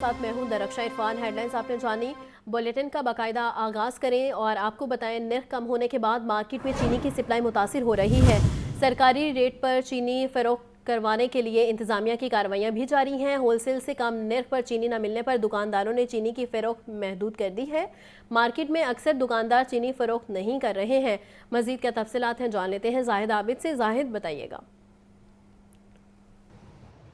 साथ मैं हूं दरख्शा इरफान। हेडलाइंस आपने जानी। बुलेटिन का बाकायदा आगाज़ करें और आपको बताएं, नर्ख कम होने के बाद मार्केट में चीनी की सप्लाई मुतासिर हो रही है। सरकारी रेट पर चीनी फरोख्त करवाने के लिए इंतजामिया की कार्रवाइयां भी जारी हैं। होलसेल से कम नर्ख पर चीनी न मिलने पर दुकानदारों ने चीनी की फरोख्त महदूद कर दी है। मार्केट में अक्सर दुकानदार चीनी फरोख्त नहीं कर रहे हैं। मजीद क्या तफसीलात हैं जान लेते हैं जाहिद आबिद से। जाहिद, बताइएगा।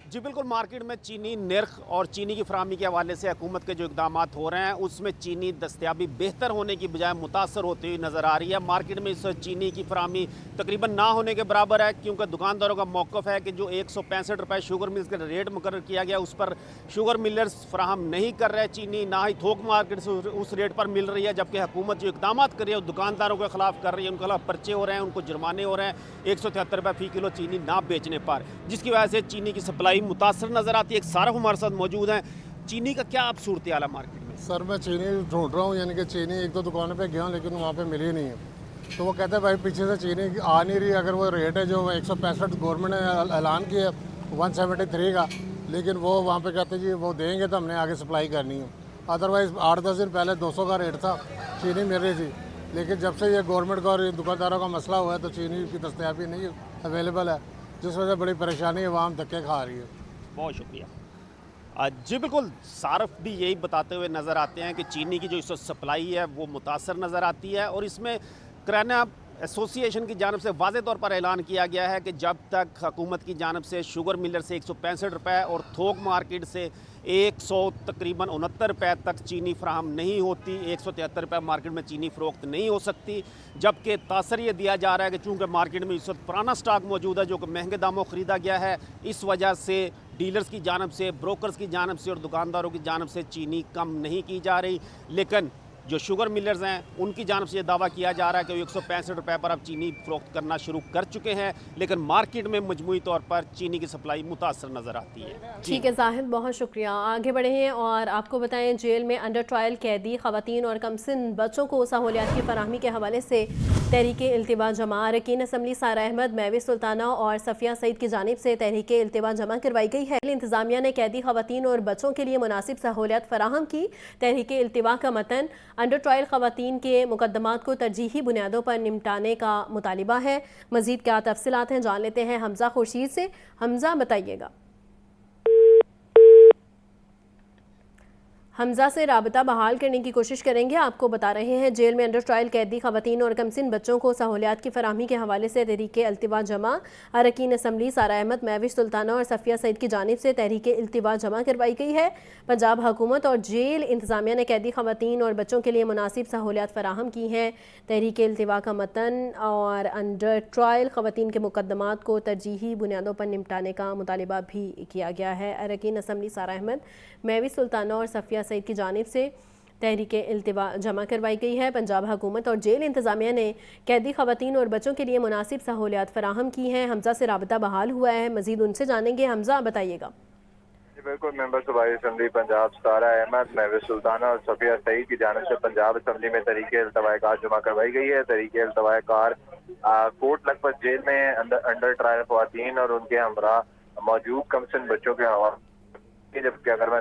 जी बिल्कुल, मार्केट में चीनी नर्ख और चीनी की फराहमी के हवाले से हुकूमत के जो इकदाम हो रहे हैं उसमें चीनी दस्तयाबी बेहतर होने की बजाय मुतासर होती हुई नज़र आ रही है। मार्केट में इस चीनी की फराहमी तकरीबन ना होने के बराबर है, क्योंकि दुकानदारों का मौक़िफ़ है कि जो 165 रुपये शुगर मिल्स का रेट मुकर्रर किया गया उस पर शुगर मिलर्स फराहम नहीं कर रहे चीनी, ना ही थोक मार्केट से उस रेट पर मिल रही है। जबकि हुकूमत जो इकदाम कर रही है दुकानदारों के खिलाफ कर रही है, उनके खिलाफ पर्चे हो रहे हैं, उनको जुर्माने हो रहे हैं 173 रुपये फ़ी किलो चीनी ना बेचने पर, जिसकी वजह से चीनी की सप्लाई मुतासर नज़र आती है। एक सारफ हमारे साथ मौजूद हैं। चीनी का क्या अब सूरत हाल है मार्केट में? सर, मैं चीनी ढूंढ रहा हूँ, यानी कि चीनी एक दो दुकानों पे गया हूँ लेकिन वहाँ पे मिली नहीं है। तो वो कहते हैं भाई पीछे से चीनी आ नहीं रही। अगर वो रेट है जो 165 गवर्नमेंट ने ऐलान किया 173 का, लेकिन वो वहाँ पे कहते जी वो देंगे तो हमने आगे सप्लाई करनी है। अदरवाइज़ 8-10 दिन पहले 200 का रेट था, चीनी मिल रही थी। लेकिन जब से ये गवर्नमेंट का और दुकानदारों का मसला हुआ है तो चीनी की दस्तयाबी नहीं अवेलेबल है, जिस वजह से बड़ी परेशानी है, आवाम धक्के खा रही है। बहुत शुक्रिया। जी बिल्कुल, सारफ भी यही बताते हुए नज़र आते हैं कि चीनी की जो इस वक्त सप्लाई है वो मुतासर नज़र आती है। और इसमें किराना एसोसिएशन की जानब से वाज़े तौर पर ऐलान किया गया है कि जब तक हुकूमत की जानब से शुगर मिलर से 165 रुपये और थोक मार्केट से 100 तकरीबन 69 रुपये तक चीनी फराहम नहीं होती, 173 रुपये मार्केट में चीनी फ़रोख्त नहीं हो सकती। जबकि तासर ये दिया जा रहा है कि चूँकि मार्केट में इस वक्त पुराना स्टॉक मौजूद है जो कि महंगे दामों ख़रीदा गया है, इस वजह से डीलर्स की जानब से, ब्रोकर्स की जानब से और दुकानदारों की जानब से चीनी कम नहीं की जा रही। लेकिन जो शुगर मिलर्स हैं उनकी जानब से ये दावा किया जा रहा है कि वो 165 रुपये पर अब चीनी फ़रोख्त करना शुरू कर चुके हैं, लेकिन मार्केट में मजमूई तौर पर चीनी की सप्लाई मुतासर नज़र आती है। ठीक है जाहिद, बहुत शुक्रिया। आगे बढ़े हैं और आपको बताएं, जेल में अंडर ट्रायल कैदी ख़वातीन और कमसिन बच्चों को सहूलियात की फराहमी के हवाले से तहरीके इल्तिवा जमा अरकान असम्बली सारा अहमद, महविश सुल्ताना और सफ़िया सईद की जानिब से तहरीके इल्तिवा जमा करवाई गई है। इंतज़ामिया ने कैदी ख़वातीन और बच्चों के लिए मुनासिब सहूलियात फराहम की। तहरीके इल्तिवा का मतन अंडर ट्रायल ख़वातीन के मुकदमात को तरजीही बुनियादों पर निपटाने का मुतालिबा है। मज़ीद क्या तफसीलात हैं जान लेते हैं हमजा खुर्शीद से। हमजा, बताइएगा। हमजा से राबता बहाल करने की कोशिश करेंगे। आपको बता रहे हैं, जेल में अंडर ट्रायल कैदी ख़वातीन और कमसिन बच्चों को सहूलियात की फराहमी के हवाले से तहरीके इल्तिवा जमा अरकान असम्बली सारा अहमद, महविश सुल्ताना और सफ़िया सईद की जानिब से तहरीके इल्तिवा जमा करवाई गई है। पंजाब हुकूमत और जेल इंतज़ामिया ने कैदी ख़वातीन और बच्चों के लिए मुनासिब सहूलियात फराहम की हैं। तहरीके इल्तिवा का मतन और अंडर ट्रायल ख़वातीन के मुकदमात को तरजीही बुनियादों पर निपटाने का मुतालिबा भी किया गया है। अरकान असम्बली सारा अहमद, महविश सुल्ताना और सफ़िया सईद की जानिब से तहरीके इल्तिवा जमा करवाई गई है। पंजाब हुकूमत और जेल इंतज़ामिया ने कैदी ख़वातीन और बच्चों के लिए मुनासिब सहूलियात फराहम की हैं। हमजा से राबता बहाल हुआ है, मज़ीद उनसे जानेंगे। हमजा, बताइएगा। बिल्कुल, मेंबर सूबाई असम्बली पंजाब सारा अहमद, महविश सुल्ताना और सफ़िया सईद की जानिब से पंजाब असम्बली में तहरीके इल्तिवा कार जमा करवाई गई है। तहरीके इल्तिवा कार कोट लखपत जेल में अंडर ट्रायल ख़वातीन और उनके हमरा मौजूद कमसिन बच्चों के हवाले। जबकि अगर मैं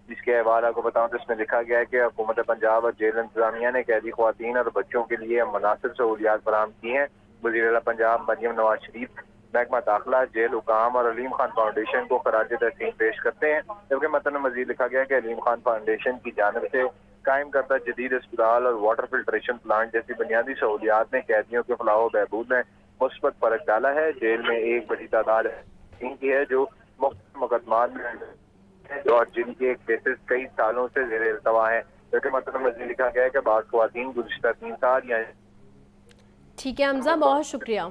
इसके हवाला को बताऊं तो इसमें लिखा गया है कि हुकूमत पंजाब और जेल इंतजामिया ने कैदी ख़वातीन और बच्चों के लिए मुनासिब सहूलियात फराहम की हैं। वज़ीर आला पंजाब मरियम नवाज शरीफ, महकमा दाखिला, जेल हुकाम और अलीम खान फाउंडेशन को खराज तहसीन पेश करते हैं। जबकि मतन में मज़ीद लिखा गया है कि अलीम खान फाउंडेशन की जानिब से कायम करदा जदीद अस्पताल और वाटर फिल्ट्रेशन प्लांट जैसी बुनियादी सहूलियात ने कैदियों के फलाह बहबूद में मुस्बत फ़र्क डाला है। जेल में एक बड़ी तादाद की है जो मुख्तलिफ मुकदमात में और जिनके केसेस कई सालों से ज़ेर इल्तवा है। क्योंकि मतलब मज़ीद लिखा गया है कि बाज़ ख़वातीन गुज़िश्ता 3 साल या। ठीक है हमजा, बहुत शुक्रिया।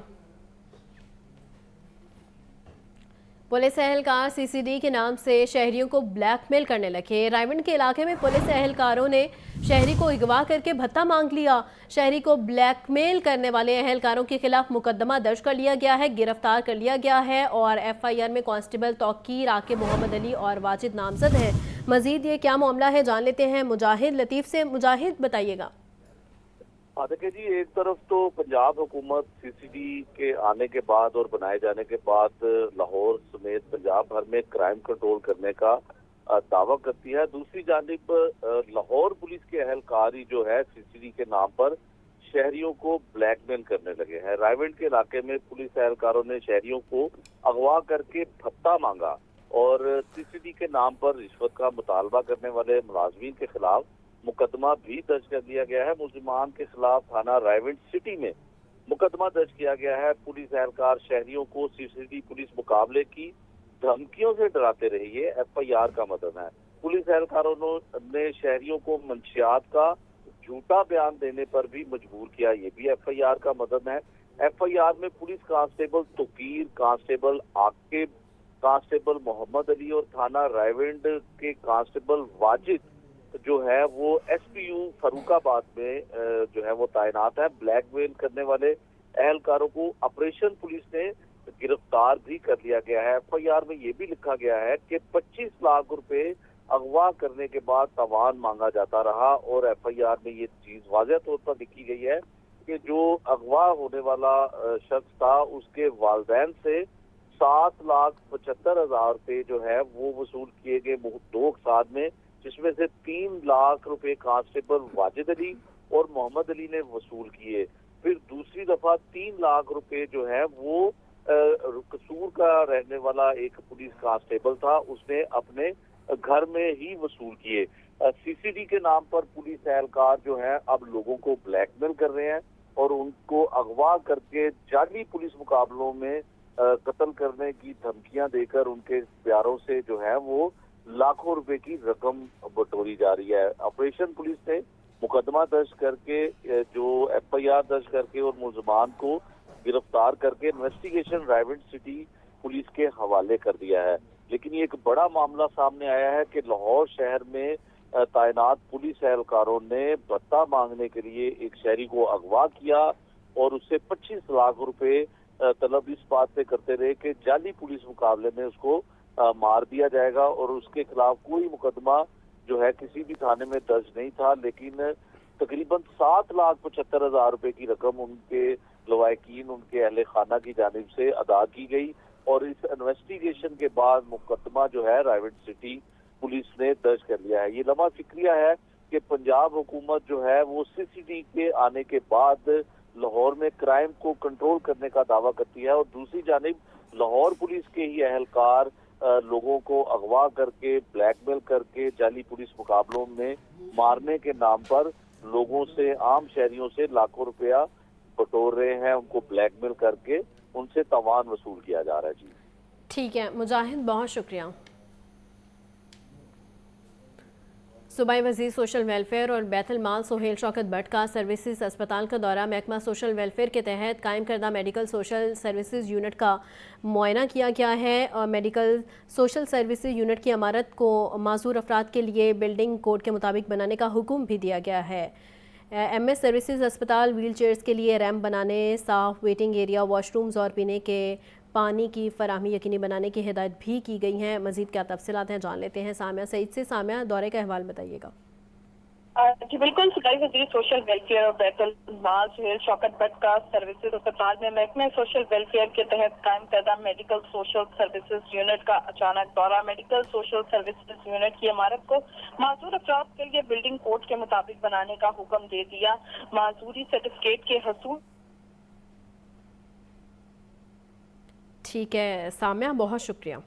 पुलिस एहलकार सीसीडी के नाम से शहरियों को ब्लैकमेल करने लगे। रायवंड के इलाके में पुलिस एहलकारों ने शहरी को अगवा करके भत्ता मांग लिया। शहरी को ब्लैकमेल करने वाले एहलकारों के खिलाफ मुकदमा दर्ज कर लिया गया है, गिरफ्तार कर लिया गया है और FIR में कांस्टेबल तौकीर, आके मोहम्मद अली और वाजिद नामजद हैं। मजीद ये क्या मामला है जान लेते हैं मुजाहिद लतीफ़ से। मुजाहिद, बताइएगा। देखिए जी, एक तरफ तो पंजाब हुकूमत CCD के आने के बाद और बनाए जाने के बाद लाहौर समेत पंजाब भर में क्राइम कंट्रोल करने का दावा करती है। दूसरी जानिब लाहौर पुलिस के एहलकार ही जो है सीसीडी के नाम पर शहरियों को ब्लैकमेल करने लगे हैं। रायवेंड के इलाके में पुलिस एहलकारों ने शहरियों को अगवा करके भत्ता मांगा और सीसीडी के नाम पर रिश्वत का मुतालबा करने वाले मुलाजमीन के खिलाफ मुकदमा भी दर्ज कर दिया गया है। मुलजिमान के खिलाफ थाना रायवेंड सिटी में मुकदमा दर्ज किया गया है। पुलिस एहलकार शहरियों को सीसीडी पुलिस मुकाबले की धमकियों से डराते रहे, ये एफआईआर का मतलब है। पुलिस एहलकारों ने शहरियों को मंशियात का झूठा बयान देने पर भी मजबूर किया, ये भी एफआईआर का मदद है। एफआईआर में police constable Tauqeer, constable Aqib, constable Mohammad Ali और थाना रायवेंड के कांस्टेबल वाजिद जो है वो एसपीयू फरूखाबाद में जो है वो तैनात है। ब्लैकमेल करने वाले एहलकारों को ऑपरेशन पुलिस ने गिरफ्तार भी कर लिया गया है। एफआईआर में ये भी लिखा गया है कि 25 लाख रुपए अगवा करने के बाद तावान मांगा जाता रहा और एफआईआर में ये चीज वाज़ेह तौर पर लिखी गई है कि जो अगवा होने वाला शख्स था उसके वालिदैन से 7,75,000 रुपए जो है वो वसूल किए गए दो अकसाद में, जिसमें से 3 लाख रुपए कांस्टेबल वाजिद अली और मोहम्मद अली ने वसूल किए। फिर दूसरी दफा 3 लाख रुपए जो है वो कसूर का रहने वाला एक पुलिस कांस्टेबल था, उसने अपने घर में ही वसूल किए। सीसीडी के नाम पर पुलिस एहलकार जो है अब लोगों को ब्लैकमेल कर रहे हैं और उनको अगवा करके जाली पुलिस मुकाबलों में कत्ल करने की धमकियां देकर उनके प्यारों से जो है वो लाखों रुपए की रकम बटोरी जा रही है। ऑपरेशन पुलिस ने मुकदमा दर्ज करके जो एफआईआर दर्ज करके और मुलजमान को गिरफ्तार करके इन्वेस्टिगेशन रायवेंड सिटी पुलिस के हवाले कर दिया है। लेकिन ये एक बड़ा मामला सामने आया है कि लाहौर शहर में तैनात पुलिस एहलकारों ने भत्ता मांगने के लिए एक शहरी को अगवा किया और उससे 25 लाख रुपए तलब इस बात से करते रहे कि जाली पुलिस मुकाबले में उसको मार दिया जाएगा और उसके खिलाफ कोई मुकदमा जो है किसी भी थाने में दर्ज नहीं था। लेकिन तकरीबन 7,75,000 रुपए की रकम उनके लवाकिन, उनके अहले खाना की जानिब से अदा की गई और इस इन्वेस्टिगेशन के बाद मुकदमा जो है रायवेंड सिटी पुलिस ने दर्ज कर लिया है। ये लम्हा फिक्रिया है कि पंजाब हुकूमत जो है वो सीसीडी के आने के बाद लाहौर में क्राइम को कंट्रोल करने का दावा करती है और दूसरी जानिब लाहौर पुलिस के ही एहलकार लोगों को अगवा करके ब्लैकमेल करके जाली पुलिस मुकाबलों में मारने के नाम पर लोगों से, आम शहरियों से लाखों रुपया बटोर रहे हैं, उनको ब्लैकमेल करके उनसे तावान वसूल किया जा रहा है। जी ठीक है मुजाहिद, बहुत शुक्रिया। सूबाई वज़ीर सोशल वेलफेयर और बैतुल माल सोहेल शौकत भट्ट का सर्विसेज अस्पताल का दौरा, महकमा सोशल वेलफेयर के तहत कायम करदा मेडिकल सोशल सर्विसेज यूनिट का मुआयना किया गया है और मेडिकल सोशल सर्विसेज यूनिट की इमारत को माजूर अफराद के लिए बिल्डिंग कोड के मुताबिक बनाने का हुक्म भी दिया गया है। एमएस सर्विसेज अस्पताल व्हील चेयर्स के लिए रैम्प बनाने, साफ वेटिंग एरिया, वॉशरूम्स और पीने के पानी की फराहमी यकीनी बनाने की हिदायत भी की गई हैं। मज़ीद क्या तफसीलात हैं जान लेते हैं सामिया सईद से। सामिया, दौरे का अहवाल बताइएगा। जी बिल्कुल, सूबाई वज़ीर सोशल वेलफेयर और बैतुल माल सोहेल शौकत भट्ट का सर्विसेज अस्पताल में महकमे सोशल वेलफेयर के तहत कायम करदा मेडिकल सोशल सर्विसेज यूनिट का अचानक दौरा। मेडिकल सोशल सर्विसेज यूनिट की इमारत को माजूर अफराद के लिए बिल्डिंग कोड के मुताबिक बनाने का हुक्म दे दिया। माजूरी सर्टिफिकेट के हसूल। ठीक है सामिया, बहुत शुक्रिया।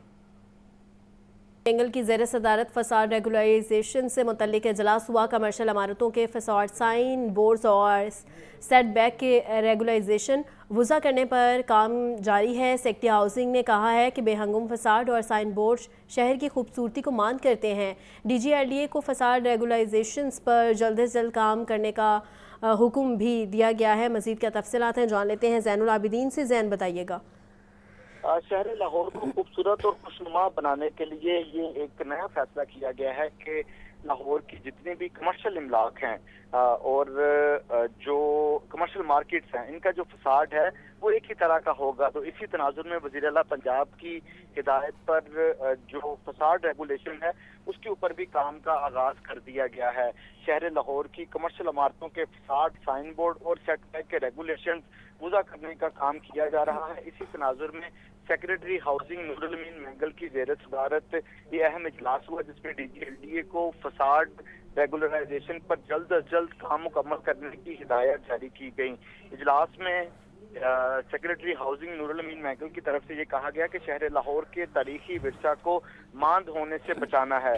एंगल की ज़ेर सदारत फसाड रेगुलराइजेशन से मुतल्लिक इजलास हुआ। कमर्शल इमारतों के फसाड साइन बोर्ड्स और सेट बैक के रेगुलराइजेशन वज़ा करने पर काम जारी है। सेक्रेटरी हाउसिंग ने कहा है कि बेहंगुम फसाड और साइन बोर्ड शहर की खूबसूरती को मान करते हैं। DGRDA को फसाड रेगुलराइजेशन पर जल्द से जल्द काम करने का हुक्म भी दिया गया है। मज़ीद क्या तफसीलात हैं जान लेते हैं ज़ैनुल आबिदीन से। ज़ैन, बताइएगा। शहर लाहौर को खूबसूरत और खुशनुमा बनाने के लिए ये एक नया फैसला किया गया है कि लाहौर की जितने भी कमर्शियल इमलाक हैं और जो कमर्शियल मार्केट्स हैं, इनका जो फसाड है वो एक ही तरह का होगा। तो इसी तनाजुर में वज़ीर आला पंजाब की हिदायत पर जो फसाड रेगुलेशन है उसके ऊपर भी काम का आगाज कर दिया गया है। शहर लाहौर की कमर्शियल इमारतों के फसाड, साइन बोर्ड और सेट बैक के रेगुलेशन वज़ा करने का काम किया जा रहा है। इसी तनाजुर में सेक्रेटरी हाउसिंग नूरुल अमीन महंगल की ज़ेर सदारत ये अहम इजलास हुआ, जिसमें DGLDA को फसाड रेगुलराइजेशन पर जल्द अज जल्द काम मुकम्मल करने की हिदायत जारी की गई। इजलास में सेक्रेटरी हाउसिंग नूरुल अमीन महंगल की तरफ से ये कहा गया कि शहर लाहौर के तारीखी विरसा को मांद होने से बचाना है।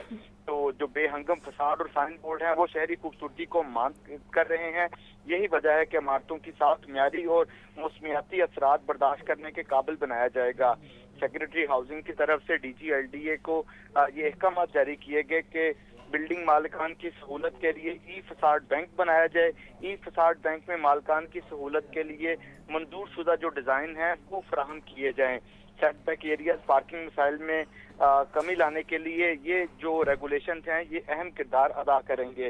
तो जो बेहंगम फसाद और साइन बोर्ड हैं वो शहरी खूबसूरती को मांद कर रहे हैं। यही वजह है कि इमारतों की साख म्यारी और मौसमियाती असरात बर्दाश्त करने के काबिल बनाया जाएगा। सेक्रेटरी हाउसिंग की तरफ से DGLDA को ये अहकाम जारी किए गए कि बिल्डिंग मालिकान की सहूलत के लिए ई फसाड बैंक बनाया जाए। ई फसाड बैंक में मालिकान की सहूलत के लिए मंजूर शुदा जो डिज़ाइन है वो फराहम किए जाएं। Set back areas parking missile में कमी लाने के लिए ये जो रेगुलेशन हैं ये अहम किरदार अदा करेंगे।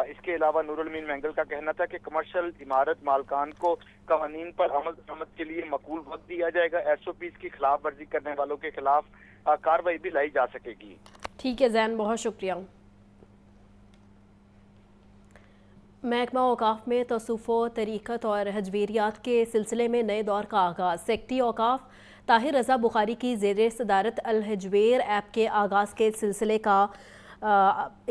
इसके अलावा नूरुल अमीन महंगल का कहना था कि कमर्शियल इमारत मालकान को कवानीन पर अमल दरामद के लिए मकबूल वक्त दिया जाएगा। SOPs की खिलाफ वर्जी करने वालों के खिलाफ कार्रवाई भी लाई जा सकेगी। ठीक है जैन, बहुत शुक्रिया। महकमा औकाफ में तसव्वुफ़ तरीक़त और हजवेरियात के सिलसिले में नए दौर का आगाज़। सेक्रेटरी औकाफ ताहिर रज़ा बुखारी की ज़ेर सदारत अल हजवेर ऐप के आगाज़ के सिलसिले का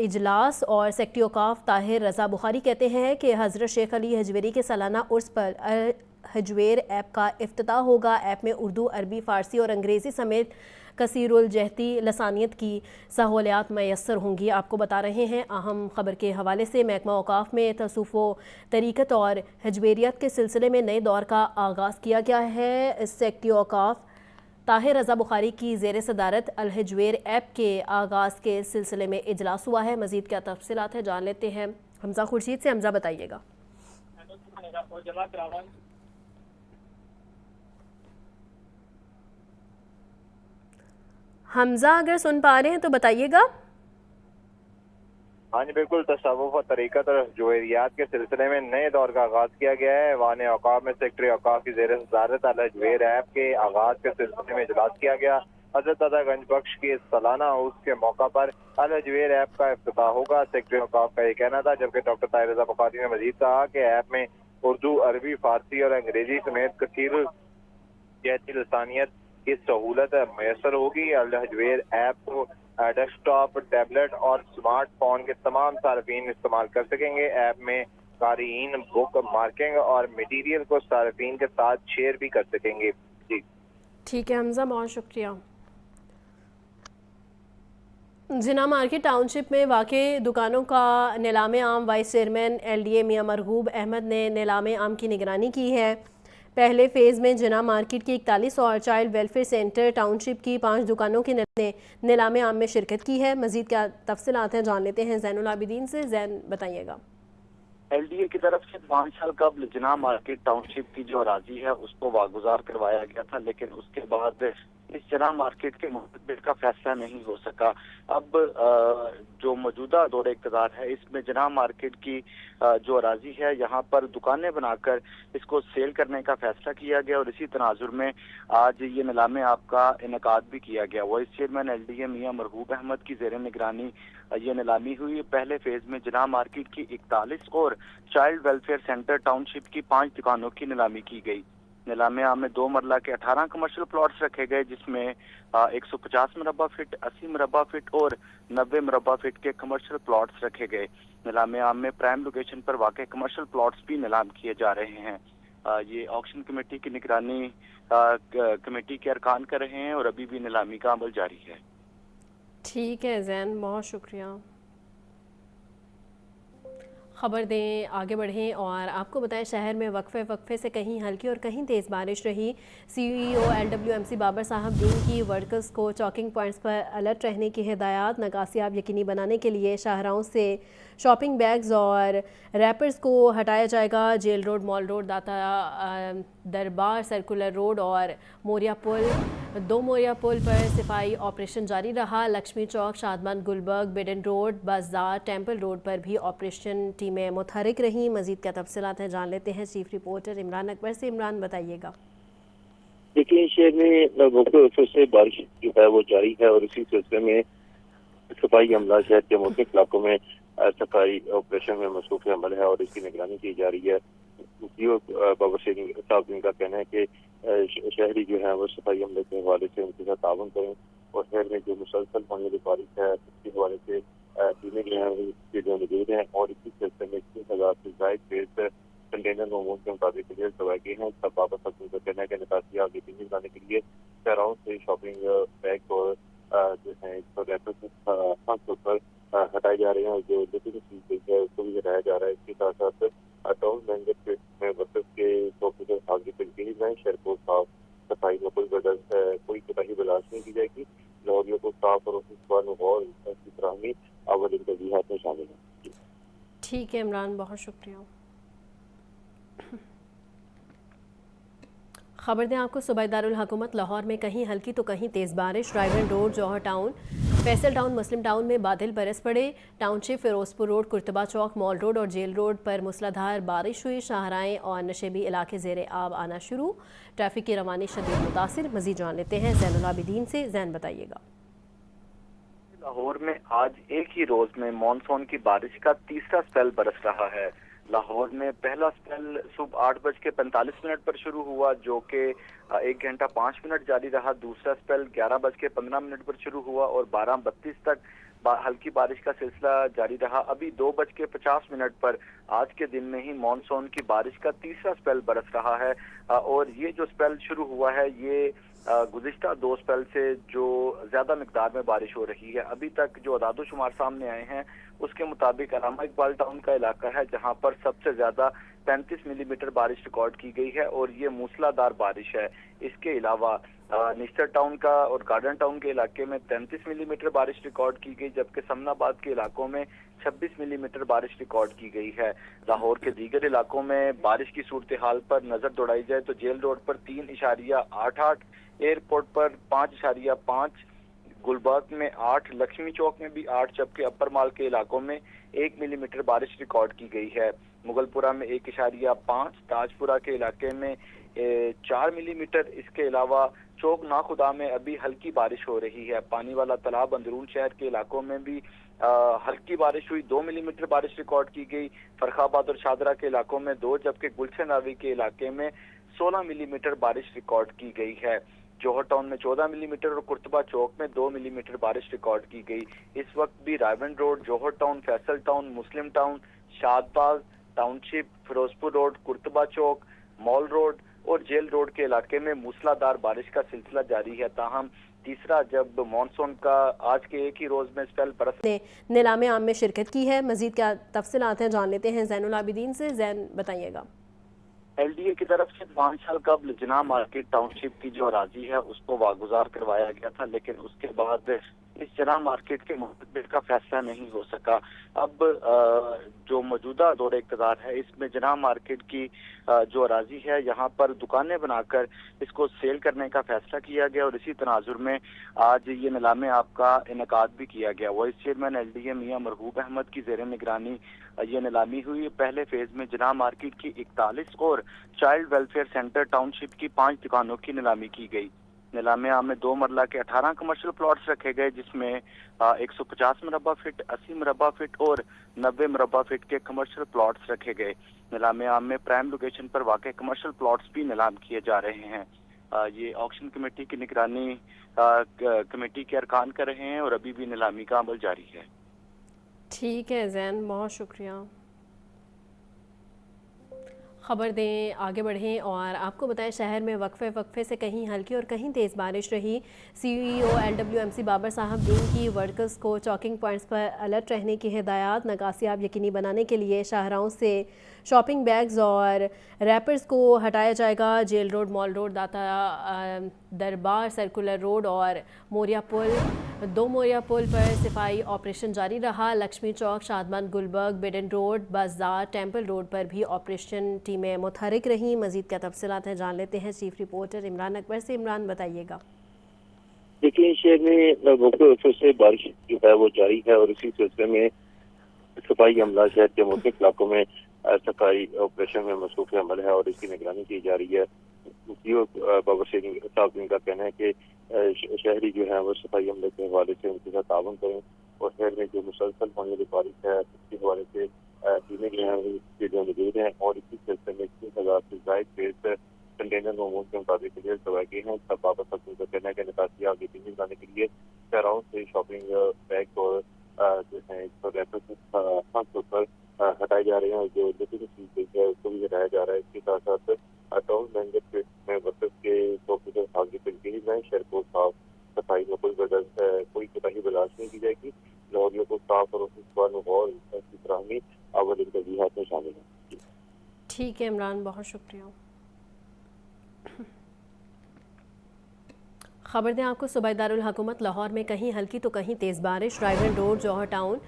इजलास। और सेक्रेटरी औकाफ ताहिर रज़ा बुखारी कहते हैं कि हज़रत शेख अली हजवेरी के सालाना उर्स पर अल हजवेर ऐप का इफ्तिताह होगा। ऐप में उर्दू, अरबी, फ़ारसी और अंग्रेज़ी समेत कसीरुल जहती लसानियत की सहूलियात मैसर होंगी। आपको बता रहे हैं अहम ख़बर के हवाले से, महकमा औकाफ में तसव्वुफ़ तरीक़त और हजवेरियत के सिलसिले में नए दौर का आगाज़ किया गया है। सेक्रेटरी औकाफ ताहिर रज़ा बुखारी की ज़ेर सदारत अल हजवेर ऐप के आगाज़ के सिलसिले में इजलास हुआ है। मज़ीद क्या तफसीलात है जान लेते हैं हमज़ा खुर्शीद से। हमज़ा बताइएगा। हमज़ा अगर सुन पा रहे हैं तो बताइएगा। हाँ जी बिल्कुल, तसव्वुफ़ और तरीक़त और जवेरियात के सिलसिले में नए दौर का आगाज़ किया गया है। वान औकाफ में सेक्रेटरी औकाफ की ज़ेर सदारत अल हजवेर ऐप के आगाज़ के सिलसिले में इजलास किया गया। हज़रत दादा गंज बख्श के सालाना उर्स के मौका पर अल हजवेर ऐप का इफ्तिताह होगा। सेक्रेटरी औकाफ का ये कहना था, जबकि डॉक्टर ताहिर रज़ा बुखारी ने मजीद कहा कि ऐप में उर्दू, अरबी, फारसी और अंग्रेजी समेत कसीर जहती लसानियत की सहूलत मैसर होगी। अल हजवेर ऐप को डेस्कटॉप, टैबलेट और स्मार्टफोन के तमाम सार्फिन इस्तेमाल कर सकेंगे। ऐप में कारीन बुक मार्किंग और मटीरियल को सार्फिन के साथ शेयर भी कर सकेंगे। जी ठीक है हमज़ा, बहुत शुक्रिया। जिना मार्केट टाउनशिप में वाक़े दुकानों का नीलाम आम वाइस चेयरमैन LDA मियां मरगूब अहमद ने नीलाम आम की निगरानी की है। पहले फ़ेज़ में जिना मार्केट की 41 और चाइल्ड वेलफेयर सेंटर टाउनशिप की 5 दुकानों की नीलाम आम में शिरकत की है। मज़ीद क्या तफसीलात हैं जान लेते हैं ज़ैनुल आबिदीन से। ज़ैन बताइएगा। LDA की तरफ से 5 साल कबल जिना मार्केट टाउनशिप की जो अराजी है उसको वागुजार करवाया गया था, लेकिन उसके बाद इस जिना मार्केट के मुस्तक़बिल का फैसला नहीं हो सका। अब जो मौजूदा दौर इक़्तिदार है इसमें जिना मार्केट की जो अराजी है यहाँ पर दुकानें बनाकर इसको सेल करने का फैसला किया गया और इसी तनाजुर में आज ये नीलाम आपका इनेकाद भी किया गया। वाइस चेयरमैन LDA मियां मरगूब अहमद की ज़ेर निगरानी ये नीलामी हुई। पहले फेज में जिना मार्केट की 41 और चाइल्ड वेलफेयर सेंटर टाउनशिप की 5 दुकानों की नीलामी की गई। नीलाम आम में 2 मरला के 18 कमर्शियल प्लॉट्स रखे गए, जिसमें 150 मुरबा फीट, 80 मुरबा फीट और 90 मुरबा फीट के कमर्शियल प्लॉट्स रखे गए। नीलाम आम में प्राइम लोकेशन पर वाक़ कमर्शियल प्लॉट्स भी नीलाम किए जा रहे हैं। ये ऑक्शन कमेटी की निगरानी कमेटी के अरकान कर रहे हैं और अभी भी नीलामी का अमल जारी है। ठीक है ज़ैन, बहुत शुक्रिया। ख़बर दें आगे बढ़ें और आपको बताएं शहर में वक्फे से कहीं हल्की और कहीं तेज़ बारिश रही। CEO LWMC बाबर साहब दीन की वर्कर्स को चॉकिंग पॉइंट्स पर अलर्ट रहने की हिदायत। नकासियाब यकीनी बनाने के लिए शाहराहों से शॉपिंग बैग्स और रैपर्स को हटाया जाएगा। जेल रोड, मॉल रोड, दाता दरबार सर्कुलर रोड और मोरिया पुल 2 मोरिया पुल पर सफाई ऑपरेशन जारी रहा। लक्ष्मी चौक, शादमान गुलबर्ग, बिडन रोड, बाजार, टेम्पल रोड पर भी ऑपरेशन टीमें मुतहरिक रहीं। मज़ीद क्या तफसीलात हैं जान लेते हैं चीफ रिपोर्टर इमरान अकबर से। इमरान बताइएगा। देखिए शहर में वक्त से बारिश जो है वो जारी है और इसी सिलसिले में सफाई अमला शहर के मुख्तलिफ इलाकों में सफाई ऑपरेशन में मसरूफ़ अमल है और इसकी निगरानी की जा रही है। बाबर साहब का कहना है कि شہری جو ہیں وہ صفائی عملے کے حوالے سے ان کے ساتھ تعاون کریں اور شہر میں جو مسلسل ہونے والی بارش ہے اس کے حوالے سے ٹیمیں جو ہیں وہ موجود ہیں اور اسی سلسلے میں 30,000 سے زائد فیس کنٹینر نمون کے مطابق کلیئر کروائی گئی ہیں. سب واپس اپنے کہنا ہے کہ نکاسی آپ یقینی بنانے کے لیے شہراؤں سے شاپنگ بیگ اور جو ہیں خاص طور پر ہٹائے جا رہے ہیں اور جو چیز ہے اس کو بھی ہٹایا جا رہا ہے. اس کے ساتھ ساتھ ٹاؤن مینجر میں ورکرز کے آفیسر حاضری پر کی جائیں. شہر کو صاف صفائی میں کوئی کوتاہی برداشت نہیں کی جائے گی. لاہوریوں کو صاف اور اور کی فراہمی اول ان ترجیحات میں شامل ہے. ٹھیک ہے عمران، بہت شکریہ. خبر دیں آپ کو، صوبہ دارالحکومت لاہور میں کہیں ہلکی تو کہیں تیز بارش. رائیون روڈ، جوہر ٹاؤن، فیصل ٹاؤن، مسلم ٹاؤن میں بادل برس پڑے. ٹاؤن شپ، فیروز پور روڈ، کرتبہ چوک، مال روڈ اور جیل روڈ پر موسلادھار بارش ہوئی. شاہراہیں اور نشیبی علاقے زیر آب آنا شروع. ٹریفک کی روانی شدید متاثر. مزید جان لیتے ہیں زین العابدین سے. زین بتائیے گا. لاہور میں آج ایک ہی روز میں مانسون کی بارش کا تیسرا سپیل برس رہا ہے. لاہور میں پہلا سپیل صبح 8:45 پر شروع ہوا جو کہ 1 گھنٹہ 5 منٹ جاری رہا. دوسرا سپیل 11:15 پر شروع ہوا اور 12:32 تک ہلکی بارش کا سلسلہ جاری رہا. ابھی 2:50 پر آج کے دن میں ہی مانسون کی بارش کا تیسرا سپیل برس رہا ہے. اور یہ جو سپیل شروع ہوا ہے یہ گزشتہ 2 سپیل سے جو زیادہ مقدار میں بارش ہو رہی ہے. ابھی تک جو اعداد و شمار سامنے آئے ہیں اس کے مطابق علامہ اقبال ٹاؤن کا علاقہ ہے جہاں پر سب سے زیادہ 35 ملی میٹر بارش ریکارڈ کی گئی ہے اور یہ موسلا دار بارش ہے. اس کے علاوہ نشتر ٹاؤن کا اور گارڈن ٹاؤن کے علاقے میں 33 ملی میٹر بارش ریکارڈ کی گئی جبکہ سمن آباد کے علاقوں میں 26 ملی میٹر بارش ریکارڈ کی گئی ہے. لاہور کے دیگر علاقوں میں بارش کی صورتحال پر نظر دوڑائی جائے تو جیل روڈ پر 3.88، ایئرپورٹ پر 5.5، گلبرگ میں 8، لکشمی چوک میں بھی 8 جبکہ اپر مال کے علاقوں میں 1 ملی میٹر بارش ریکارڈ کی گئی ہے. مغل پورہ میں 1.5، تاج پورہ کے علاقے میں 4 ملی میٹر. اس کے علاوہ چوک ناخدا میں ابھی ہلکی بارش ہو رہی ہے. پانی والا تالاب اندرون شہر کے علاقوں میں بھی ہلکی بارش ہوئی، 2 ملی میٹر بارش ریکارڈ کی گئی. فرخ آباد اور شادرہ کے علاقوں میں 2 جبکہ گلشن راوی کے علاقے میں 16 ملی میٹر بارش ریکارڈ کی گئی ہے. جوہر ٹاؤن میں 14 ملی میٹر اور کرتبہ چوک میں 2 ملی میٹر بارش ریکارڈ کی گئی. اس وقت بھی رائیون روڈ، جوہر ٹاؤن، فیصل ٹاؤن، مسلم ٹاؤن، شاد باغ ٹاؤن شپ، فیروز پور روڈ، کرتبہ چوک، مال روڈ اور جیل روڈ کے علاقے میں موسلادھار بارش کا سلسلہ جاری ہے. تاہم تیسرا جب مانسون کا آج کے ایک ہی روز میں سپیل برس نے نیلام عام میں شرکت کی ہے. مزید کیا تفصیلات ہیں جان لیتے ہیں زین العابدین سے. زین بتائیے گا. ایل ڈی اے کی طرف سے 5 سال قبل جناح مارکیٹ ٹاؤن شپ کی جو اراضی ہے اس کو واگزار کروایا گیا تھا لیکن اس کے بعد اس جناح مارکیٹ کے مستقبل کا فیصلہ نہیں ہو سکا. اب جو موجودہ دور اقتدار ہے اس میں جناح مارکیٹ کی جو اراضی ہے یہاں پر دکانیں بنا کر اس کو سیل کرنے کا فیصلہ کیا گیا اور اسی تناظر میں آج یہ نیلام آپ کا انعقاد بھی کیا گیا. Vice chairman L D A میاں مرغوب احمد کی زیر نگرانی یہ نیلامی ہوئی. پہلے فیز میں جناح مارکیٹ کی 41 اور چائلڈ ویلفیئر سینٹر ٹاؤن شپ کی 5 دکانوں کی نیلامی کی گئی. نیلام عام میں 2 مرلہ کے 18 کمرشل پلاٹس رکھے گئے جس میں 150 مربع فٹ، 80 مربع فٹ اور 90 مربع فٹ کے کمرشل پلاٹس رکھے گئے. نیلام عام میں پرائم لوکیشن پر واقع کمرشل پلاٹس بھی نیلام کیے جا رہے ہیں. یہ آکشن کمیٹی کی نگرانی کمیٹی کے ارکان کر رہے ہیں اور ابھی بھی نیلامی کا عمل جاری ہے. ٹھیک ہے زین، بہت شکریہ. خبر دیں آگے بڑھیں اور آپ کو بتائیں شہر میں وقفے سے کہیں ہلکی اور کہیں تیز بارش رہی. سی ای او LWMC بابر صاحب دین کی ورکرز کو چاکنگ پوائنٹس پر الرٹ رہنے کی ہدایات. نکاسیاب یقینی بنانے کے لیے شاہراہوں سے شاپنگ بیگز اور ریپرز کو ہٹایا جائے گا. جیل روڈ، مال روڈ، داتا دربار سرکولر روڈ اور موریا پل، 2 موریا پل پر صفائی آپریشن جاری رہا. لکشمی چوک، شادمند، گلبرگ، بیڈن روڈ، بازار، ٹیمپل روڈ پر بھی آپریشن ٹیمیں متحرک رہیں. مزید کیا تفصیلات ہیں جان لیتے ہیں چیف رپورٹر عمران اکبر سے. عمران بتائیے گا. دیکھیں شہر میں وقفے سے بارش جو ہے وہ جاری ہے اور اسی سلسلے میں صفائی عملہ شہر کے مختلف علاقوں میں صفائی آپریشن میں مصروف عمل ہے اور اس کی نگرانی کی جا رہی ہے. بابر صاحب کا کہنا ہے کہ شہری جو ہیں وہ صفائی عملے کے حوالے سے ان کے ساتھ تعاون کریں اور شہر میں جو مسلسل ہونے والی بارش ہے اس کے حوالے سے ٹیمیں جو ہیں موجود ہیں اور اسی سلسلے میں 30,000 سے زائد فیس کنٹینر نمون کے مطابق کلیئر جا رہے ہیں اور جو لٹنگ کی گئی ہے اس کو بھی ہٹایا جا رہا ہے. اس کے ساتھ ساتھ ٹاؤن مینجر میں ورکرز کے 100% حاضری پر کی جائے. شہر کو صاف صفائی میں کوئی کوتاہی برداشت نہیں کی جائے گی. لاہوریوں کو صاف اور ماحول کی فراہمی اول ترجیحات میں شامل ہے. ٹھیک ہے عمران، بہت شکریہ. خبر دیں آپ کو، صوبائی دارالحکومت لاہور میں کہیں ہلکی تو کہیں تیز بارش. رائیون روڈ، جوہر ٹاؤن،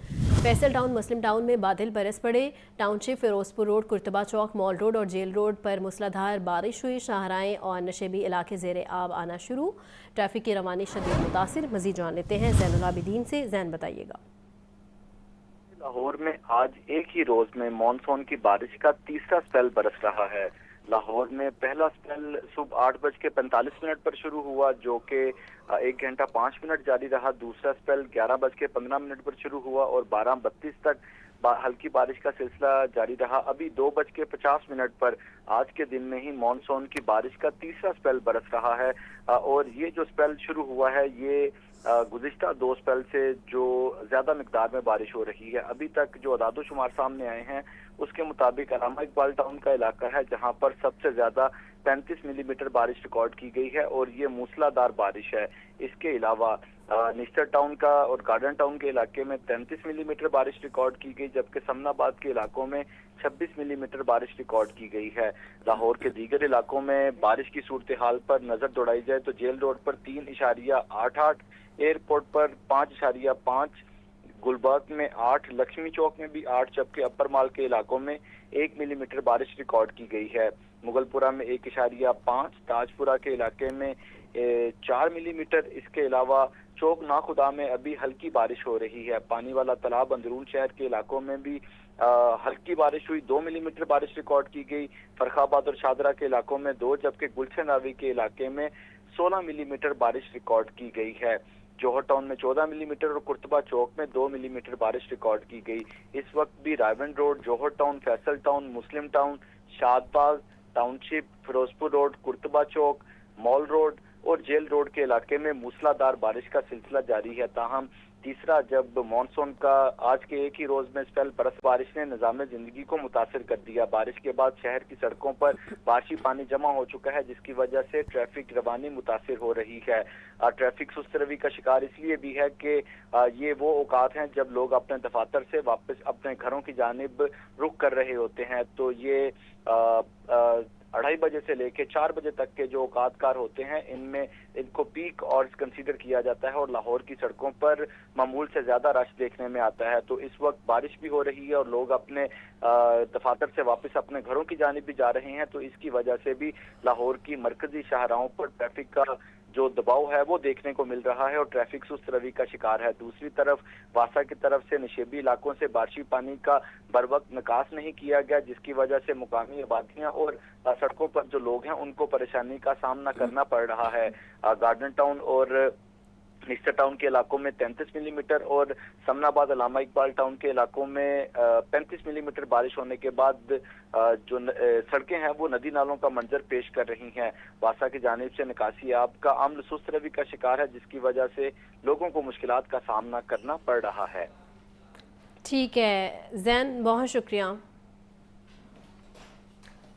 فیصل ٹاؤن، مسلم ٹاؤن میں بادل برس پڑے. ٹاؤن شپ، فیروز پور روڈ، کرتبہ چوک، مال روڈ اور جیل روڈ پر موسلادھار بارش ہوئی. شاہراہیں اور نشیبی علاقے زیر آب آنا شروع. ٹریفک کی روانی شدید متاثر. مزید جان لیتے ہیں زین العابدین سے. زین بتائیے گا. لاہور میں آج ایک ہی روز میں مانسون کی بارش کا تیسرا سپیل برس رہا ہے. لاہور میں پہلا سپیل صبح 8:45 پر شروع ہوا جو کہ 1 گھنٹہ 5 منٹ جاری رہا. دوسرا سپیل 11:15 پر شروع ہوا اور 12:32 تک ہلکی بارش کا سلسلہ جاری رہا. ابھی 2:50 پر آج کے دن میں ہی مانسون کی بارش کا تیسرا سپیل برس رہا ہے. اور یہ جو سپیل شروع ہوا ہے یہ گزشتہ 2 سپیل سے جو زیادہ مقدار میں بارش ہو رہی ہے. ابھی تک جو اعداد و شمار سامنے آئے ہیں اس کے مطابق علامہ اقبال ٹاؤن کا علاقہ ہے جہاں پر سب سے زیادہ 35 ملی میٹر بارش ریکارڈ کی گئی ہے اور یہ موسلادھار بارش ہے. اس کے علاوہ نشتر ٹاؤن کا اور گارڈن ٹاؤن کے علاقے میں 33 ملی میٹر بارش ریکارڈ کی گئی جبکہ سمن آباد کے علاقوں میں 26 ملی میٹر بارش ریکارڈ کی گئی ہے. لاہور کے دیگر علاقوں میں بارش کی صورتحال پر نظر دوڑائی جائے تو جیل روڈ پر 3.88، ایئرپورٹ پر 5.5، گلبرگ میں 8، لکشمی چوک میں بھی 8 جبکہ اپر مال کے علاقوں میں 1 ملی میٹر بارش ریکارڈ کی گئی ہے. مغل پورہ میں 1.5، تاج پورہ کے علاقے میں 4 ملی میٹر. اس کے علاوہ چوک ناخدا میں ابھی ہلکی بارش ہو رہی ہے. پانی والا تالاب اندرون شہر کے علاقوں میں بھی ہلکی بارش ہوئی، 2 ملی میٹر بارش ریکارڈ کی گئی. فرخ آباد اور شادرہ کے علاقوں میں 2 جبکہ گلشن راوی کے علاقے میں 16 ملی میٹر بارش ریکارڈ کی گئی ہے. جوہر ٹاؤن میں 14 ملی میٹر اور کرتبہ چوک میں 2 ملی میٹر بارش ریکارڈ کی گئی. اس وقت بھی رائیون روڈ، جوہر ٹاؤن، فیصل ٹاؤن، مسلم ٹاؤن، شاد باغ ٹاؤن شپ، فیروز پور روڈ، کرتبہ چوک، مال روڈ اور جیل روڈ کے علاقے میں موسلادھار بارش کا سلسلہ جاری ہے. تاہم تیسرا جب مانسون کا آج کے ایک ہی روز میں سپیل برس بارش نے نظام زندگی کو متاثر کر دیا. بارش کے بعد شہر کی سڑکوں پر بارشی پانی جمع ہو چکا ہے جس کی وجہ سے ٹریفک روانی متاثر ہو رہی ہے. ٹریفک سست روی کا شکار اس لیے بھی ہے کہ یہ وہ اوقات ہیں جب لوگ اپنے دفاتر سے واپس اپنے گھروں کی جانب رخ کر رہے ہوتے ہیں. تو یہ 2:30 بجے سے لے کے 4 بجے تک کے جو اوقات کار ہوتے ہیں ان کو پیک اور کنسیڈر کیا جاتا ہے اور لاہور کی سڑکوں پر معمول سے زیادہ رش دیکھنے میں آتا ہے. تو اس وقت بارش بھی ہو رہی ہے اور لوگ اپنے دفاتر سے واپس اپنے گھروں کی جانب بھی جا رہے ہیں. تو اس کی وجہ سے بھی لاہور کی مرکزی شاہراہوں پر ٹریفک کا جو دباؤ ہے وہ دیکھنے کو مل رہا ہے اور ٹریفک سست روی کا شکار ہے. دوسری طرف واسا کی طرف سے نشیبی علاقوں سے بارشی پانی کا بروقت نکاس نہیں کیا گیا جس کی وجہ سے مقامی آبادیاں اور سڑکوں پر جو لوگ ہیں ان کو پریشانی کا سامنا کرنا پڑ رہا ہے. گارڈن ٹاؤن اور نشتر ٹاؤن کے علاقوں میں 33 ملی میٹر اور سمن آباد علامہ اقبال ٹاؤن کے علاقوں میں 35 ملی میٹر بارش ہونے کے بعد جو سڑکیں ہیں وہ ندی نالوں کا منظر پیش کر رہی ہیں. واسا کی جانب سے نکاسی آب کا عمل سست روی کا شکار ہے جس کی وجہ سے لوگوں کو مشکلات کا سامنا کرنا پڑ رہا ہے. ٹھیک ہے زین، بہت شکریہ.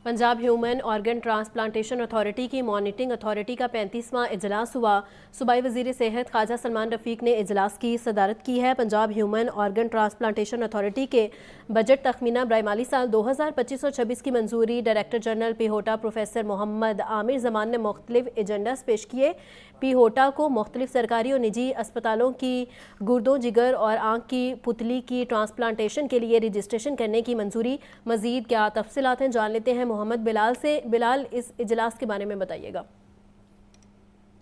Punjab human organ transplantation authority کی مانیٹرنگ اتھارٹی کا 35واں اجلاس ہوا. صوبائی وزیر صحت خواجہ سلمان رفیق نے اجلاس کی صدارت کی ہے. Punjab human organ transplantation authority کے بجٹ تخمینہ برائے مالی سال 2025-26 کی منظوری. ڈائریکٹر جنرل پیہوٹا پروفیسر محمد عامر زمان نے مختلف ایجنڈاز پیش کیے. پیہوٹا کو مختلف سرکاری اور نجی اسپتالوں کی گردوں، جگر اور آنکھ کی پتلی کی ٹرانسپلانٹیشن کے لیے رجسٹریشن کرنے کی منظوری. مزید کیا تفصیلات ہیں جان لیتے ہیں محمد بلال سے. بلال، اس اجلاس کے بارے میں بتائیے گا.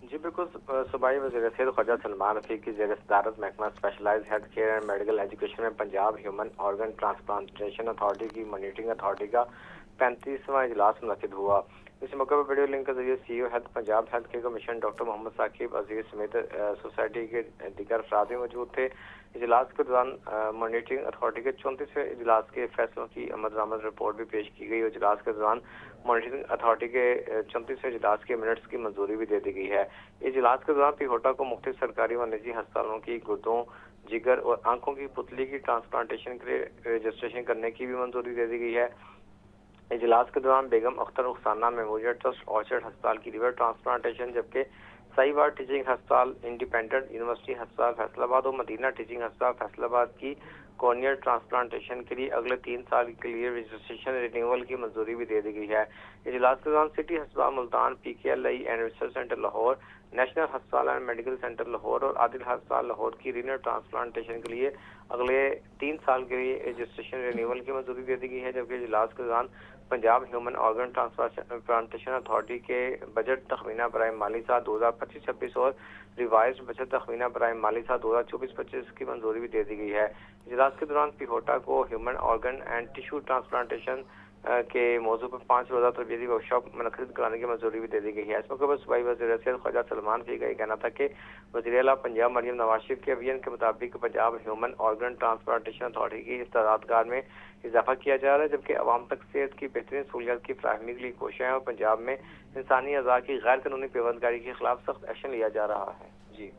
جی بالکل، صوبائی وزیر صحت خواجہ سلمان رفیق کی زیر صدارت محکمہ specialised health care and medical education میں Punjab human organ transplantation authority کی مانیٹرنگ اتھارٹی کا 35واں اجلاس منعقد ہوا. اس موقع پر ویڈیو لنک کے ذریعے C O health Punjab health care commission doctor Muhammad Saqib Aziz سمیت سوسائٹی کے دیگر افراد بھی موجود تھے. اجلاس کے دوران مانیٹرنگ اتھارٹی کے 34ویں اجلاس کے فیصلوں کی عمل درآمد رپورٹ بھی پیش کی گئی. اجلاس کے دوران مانیٹرنگ اتھارٹی کے 34ویں اجلاس کے منٹس کی منظوری بھی دے دی گئی ہے. اجلاس کے دوران پیہوٹا کو مختلف سرکاری و نجی ہسپتالوں کی گردوں، जिगर और आंखों की पुतली की ट्रांसप्लांटेशन के लिए रजिस्ट्रेशन करने की भी मंजूरी दे दी गई है। इजलास के दौरान Begum Akhtar Rukhsana memorial trust orchard अस्पताल की लिवर ट्रांसप्लांटेशन, जबकि साहिवाल टीचिंग अस्पताल, इंडिपेंडेंट यूनिवर्सिटी अस्पताल फैसलाबाद और मदीना टीचिंग अस्पताल फैसलाबाद की कॉर्नियल ट्रांसप्लांटेशन के लिए अगले 3 साल के लिए रजिस्ट्रेशन रिन्यूअल की मंजूरी भी दे दी गई है। इजलास के दौरान सिटी अस्पताल Multan, PKLI and research centre Lahore, national अस्पताल एंड मेडिकल सेंटर लाहौर और आदिल अस्पताल लाहौर की रीनल ट्रांसप्लांटेशन के लिए अगले 3 साल के लिए रजिस्ट्रेशन रिन्यूअल की मंजूरी दे दी गई है। जबकि इजलास के दौरान Punjab human organ transplantation authority के बजट तखमीना बराए माली साल 2025-26 और रिवाइज बजट तखमीना बराए माली साल 2024-25 की मंजूरी भी दे दी गई है। इजलास के दौरान पिहोटा को human organ and tissue transplantation के मौजू पर 5 रोज़ा तरबीती वर्कशॉप मुनक़िद कराने की मंजूरी भी दे दी गई है। इस मौके पर सूबाई वज़ीर सैयद ख्वाजा सलमान फी का ये कहना था कि वज़ीर आला पंजाब मरियम नवाज शरीफ के अभियान के मुताबिक Punjab human organ transplantation authority की इस्तेदादगार में इजाफा किया जा रहा है, जबकि आवाम तक सेहत की बेहतरीन सहूलियात की फराहमी के लिए कोशिशें हैं और पंजाब में इंसानी अज़ा की गैर कानूनी पेवंदगारी के खिलाफ सख्त एक्शन लिया जा रहा है। जी।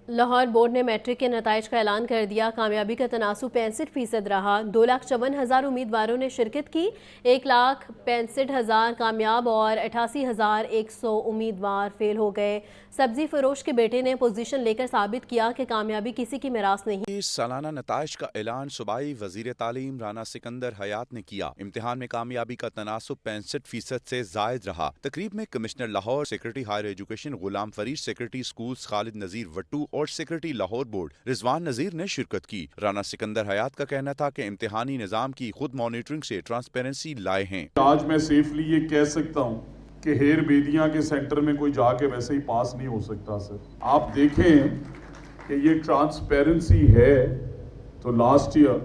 लाहौर बोर्ड ने मैट्रिक के नताइज का ऐलान कर दिया। कामयाबी का तनासुब 65% रहा। 2,54,000 उम्मीदवारों ने शिरकत की। 1,65,000 कामयाब और 88,100 उम्मीदवार फेल हो गए। सब्जी फरोश के बेटे ने पोजीशन लेकर साबित किया कि कामयाबी किसी की मिरास नहीं। इस सालाना नताइज का ऐलान सूबाई वजीर तालीम राना सिकंदर हयात ने किया। इम्तिहान में कामयाबी का तनासुब 65% से जायद रहा। तकरीब में commissioner Lahore, secretary higher education Ghulam Farid, secretary schools Khalid Nazir Wattoo और सेक्रेटरी लाहौर बोर्ड रिजवान नजीर ने शिरकत की। राना सिकंदर हयात का कहना था कि इम्तिहानी निजाम की खुद मॉनिटरिंग से ट्रांसपेरेंसी लाए हैं। आज मैं सेफली ये कह सकता हूँ कि हेर बेदियां के सेंटर में कोई जाके वैसे ही पास नहीं हो सकता। सर आप देखें कि ये ट्रांसपेरेंसी है तो last year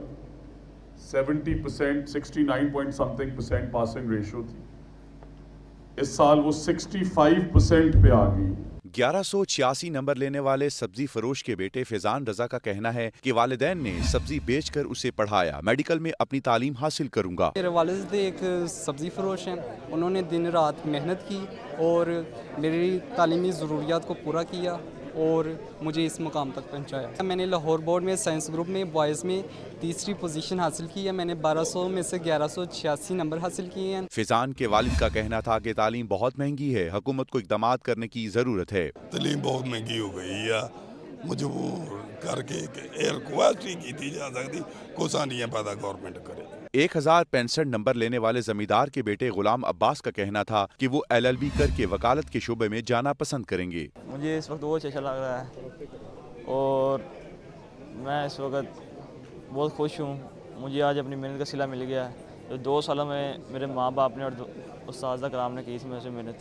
70%, 69 point something % passing ratio थी। इस साल वो 65% पे आ गई। 1186 नंबर लेने वाले सब्जी फरोश के बेटे फैजान रजा का कहना है कि वालिदैन ने सब्जी बेचकर उसे पढ़ाया। मेडिकल में अपनी तालीम हासिल करूंगा। मेरे वालिद एक सब्जी फरोश हैं, उन्होंने दिन रात मेहनत की और मेरी तालीमी ज़रूरियात को पूरा किया और मुझे इस मुकाम तक पहुंचाया। मैंने लाहौर बोर्ड में साइंस ग्रुप में बॉयज़ में 3री पोजीशन हासिल की है। मैंने 1200 में से 1186 नंबर हासिल किए हैं। फैजान के वालिद का कहना था कि तालीम बहुत महंगी है, हुकूमत को इक़दामात करने की ज़रूरत है। तालीम बहुत महंगी हो गई है, मजबूर करके एयर क्वालिटी की थी जा सकती, कोसानियाँ पैदा गवर्नमेंट करे। 1065 नंबर लेने वाले जमींदार के बेटे गुलाम अब्बास का कहना था कि वो LLB करके वकालत के शोबे में जाना पसंद करेंगे। मुझे इस वक्त बहुत अच्छा लग रहा है और मैं इस वक्त बहुत खुश हूँ। मुझे आज अपनी मेहनत का सिला मिल गया है। जो 2 सालों में मेरे माँ बाप ने और उस्ताद कराम ने की थी मुझसे मेहनत,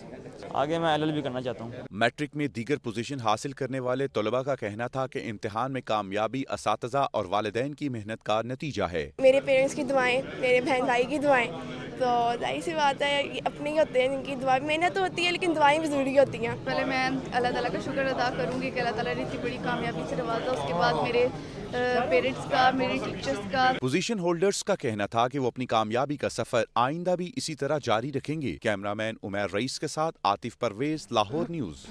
आगे मैं LLB करना चाहता हूँ। मैट्रिक में दीगर पोजीशन हासिल करने वाले तलबा का कहना था कि इम्तिहान में कामयाबी असातिज़ा और वालिदैन की मेहनत का नतीजा है। मेरे पेरेंट्स की दुआएं, मेरे बहन भाई की दुआएं, तो जाहिर सी बात है अपने ही होते हैं, जिनकी दुआ मेहनत तो होती है लेकिन दुआएं भी ज़रूरी होती हैं। पहले मैं अल्लाह ताला का शुक्र अदा करूँगी कि अल्लाह ताला ने इतनी बड़ी कामयाबी से नवाजा। उसके बाद मेरे पेरेंट्स का, मेरे टीचर्स का। पोजीशन होल्डर्स का कहना था कि वो अपनी कामयाबी का सफर आइंदा भी इसी तरह जारी रखेंगे। कैमरामैन उमैर रईस के साथ आतिफ परवेज, लाहौर न्यूज़।